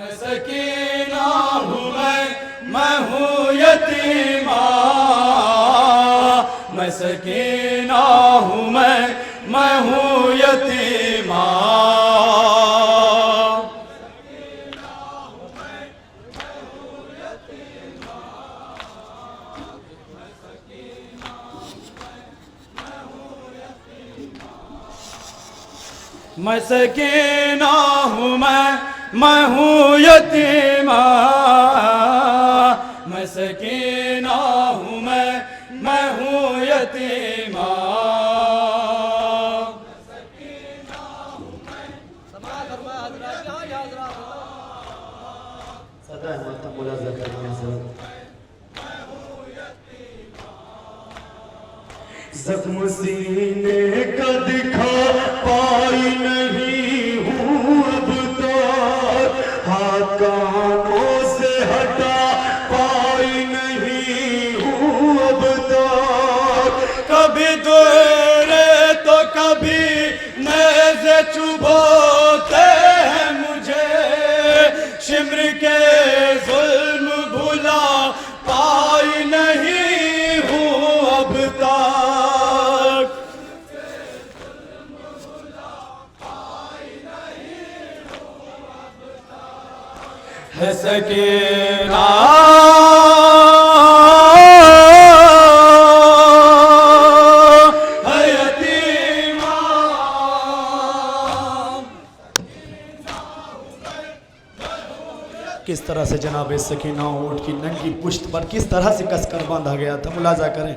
मैं सकीना हूँ, मैं हूँ यतीमा। मैं सकीना हूँ, मैं हूँ यतीमा। मैं सकीना हूँ, मैं हूँ यतीमा। मैं सकीना हूँ, मैं हूँ यतीमा। जख्म सीने का दिखा पाई नहीं हूँ अब तक, हाथ कानों से हटा पाई नहीं हूँ अब तक। कभी दूर तो कभी नेज़े चुभोते हैं मुझे, शिम्र के जुल्म भुला पाई नहीं हूँ अब तक। है सकीना है यतीमा। किस तरह से जनाब सकीना ऊँट की नंगी पुश्त पर किस तरह से कसकर बांधा गया था, मुलाजा करें।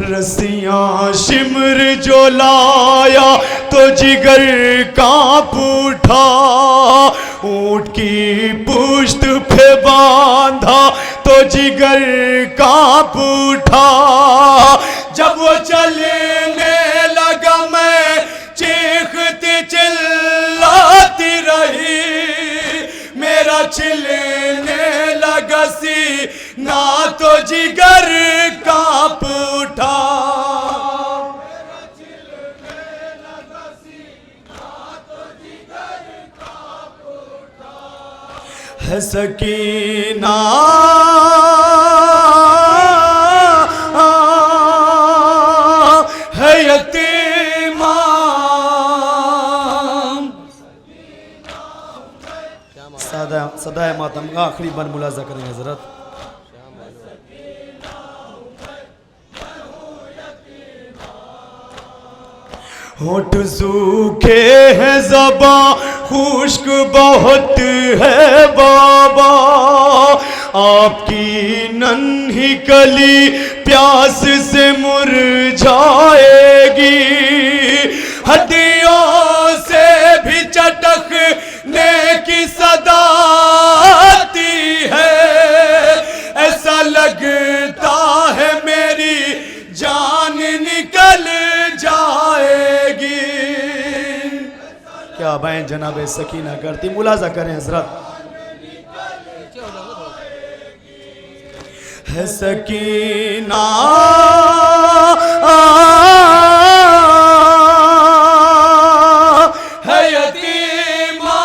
रस्सियां शिमर जो लाया तो जिगर कांप उठा, ऊँट की पुश्त पे बांधा तो जिगर कांप उठा। जब वो चलने लगा मैं चीखती चिल्लाती रही, मेरा छिलने लगा सीना तो जिगर कांप उठा। है सकीना है यतीमा। सदाए मातम का आखिरी बन मुलाजा करें हजरत। होठ सूखे हैं ज़बां खुश्क बहुत है बाबा, आपकी नन्ही कली प्यास से मुरझाएगी। हड्डियों से भी चटकने की सदा आती है, ऐसा लगता है मेरी जान निकल जाएगी। क्या बैन जनाब सकीना करती, मुलाजा करें हजरत। है सकीना है यतीमा।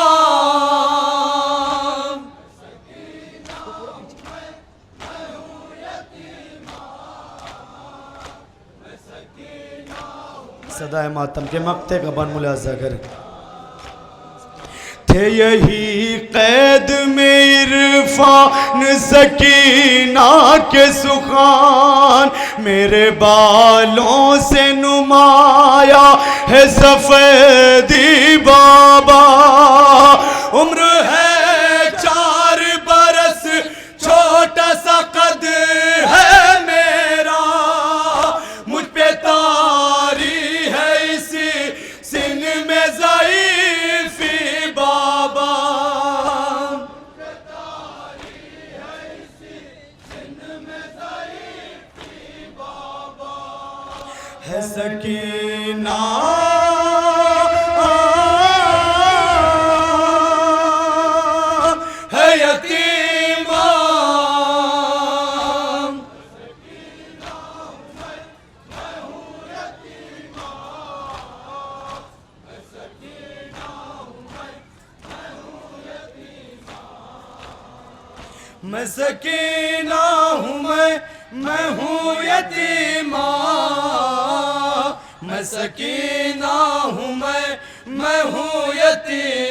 सदाए मातम के मक्ते का बन मुलाजा करें। थे यही कैद में इरफान सकीना के सुखान, मेरे बालों से नुमाया है सफेदी बाबा। उम्र है 4 बरस, छोटा सा कद है मेरा, मुझ पे तारी है इसी सिन में ज़ईफ़ी बाबा। है सकीना मैं सकीना हूँ मैं हूँ यतीमा, मैं सकीना हूँ मैं हूँ यतीमा।